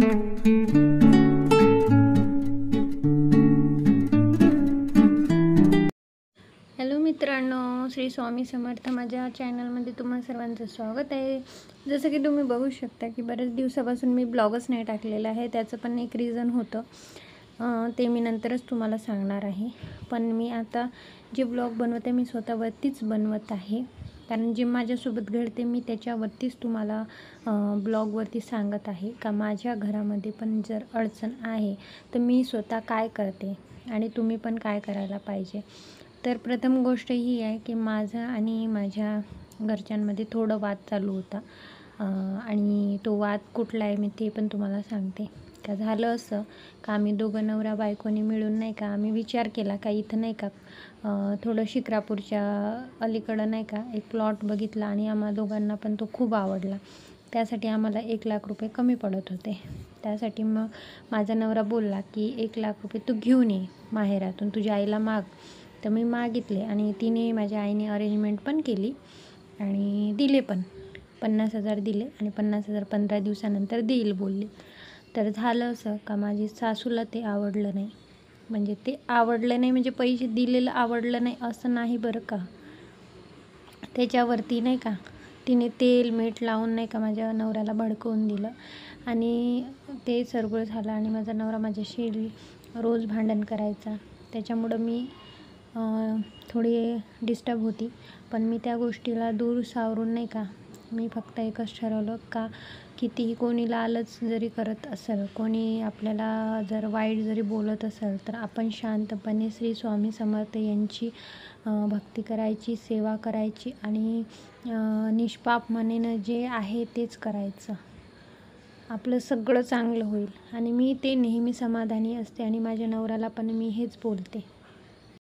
Hello मित्रांनो, श्री स्वामी समर्थ माझ्या चॅनलमध्ये तुम्हा सर्वांचं स्वागत आहे। जसं की तुम्ही बघू शकता की बरेच दिवसापासून मी ब्लॉगच नाही टाकलेला आहे। त्याचं पण एक रीज़न होतं, ते मी नंतरच तुम्हाला सांगणार आहे। पण मी आता जे ब्लॉग बनवते मी स्वतःवरतीच बनवत आहे, कारण जे माझ्यासोबत घडते मी त्याच्यावरतीच तुम्हाला ब्लॉगवरती सांगत आहे का माझ्या घरामध्ये पण जर अडचण आहे तर मी स्वतः काय करते आणि तुम्ही पण काय करायला पाहिजे। तर प्रथम गोष्ट ही आहे की माझा आणि माझ्या घरच्यांमध्ये थोडं वाद चालू होता, आणि तो वाद कुठला आहे मी ते पण तुम्हाला सांगते। का झालं असं का आम्ही दोघं नवरा बायकोनी मिळून नाही का आम्ही विचार केला का इथं नाही का थोडं शिक्रापूरच्या अलीकडं नाही का एक प्लॉट बघितला आणि आम्हा दोघांना पण तो खूप आवडला। त्यासाठी आम्हाला 1 लाख रुपये कमी पडत होते। त्यासाठी मग माझा नवरा बोलला की 1 लाख रुपये तू घेऊन ये माहेरातून, तुझ्या आईला माग। तर मी मागितले आणि तिने माझ्या आईने अरेंजमेंट पण केली आणि दिले पण 50,000 दिले आणि 50,000 15 दिवसानंतर देईल बोलले। तर झालं असं का माझी सासूला ते आवडलं नाही, म्हणजे ते आवडलं नाही म्हणजे पैसे दिलेलं आवडलं नाही असं नाही बरं का। त्याच्यावरती नाही का तिने तेल मीठ लावून नाही का माझ्या नवऱ्याला भडकवून दिलं आणि ते सरगोळ झालं आणि माझा नवरा माझ्याशी रोज भांडण करायचा। त्याच्यामुळं मी थोडी डिस्टर्ब होती, पण मी त्या गोष्टीला दूर सावरून नाही का मी फक्त एकच ठरवलं का कितीही कोणी लालच जरी करत असेल, कोणी आपल्याला जर वाईट जरी बोलत असेल तर आपण शांतपणे श्री स्वामी समर्थ यांची भक्ती करायची, सेवा करायची आणि निष्पाप मनेनं जे आहे तेच करायचं, आपलं सगळं चांगलं होईल। आणि मी ते नेहमी समाधानी असते आणि माझ्या नवऱ्याला पण मी हेच बोलते।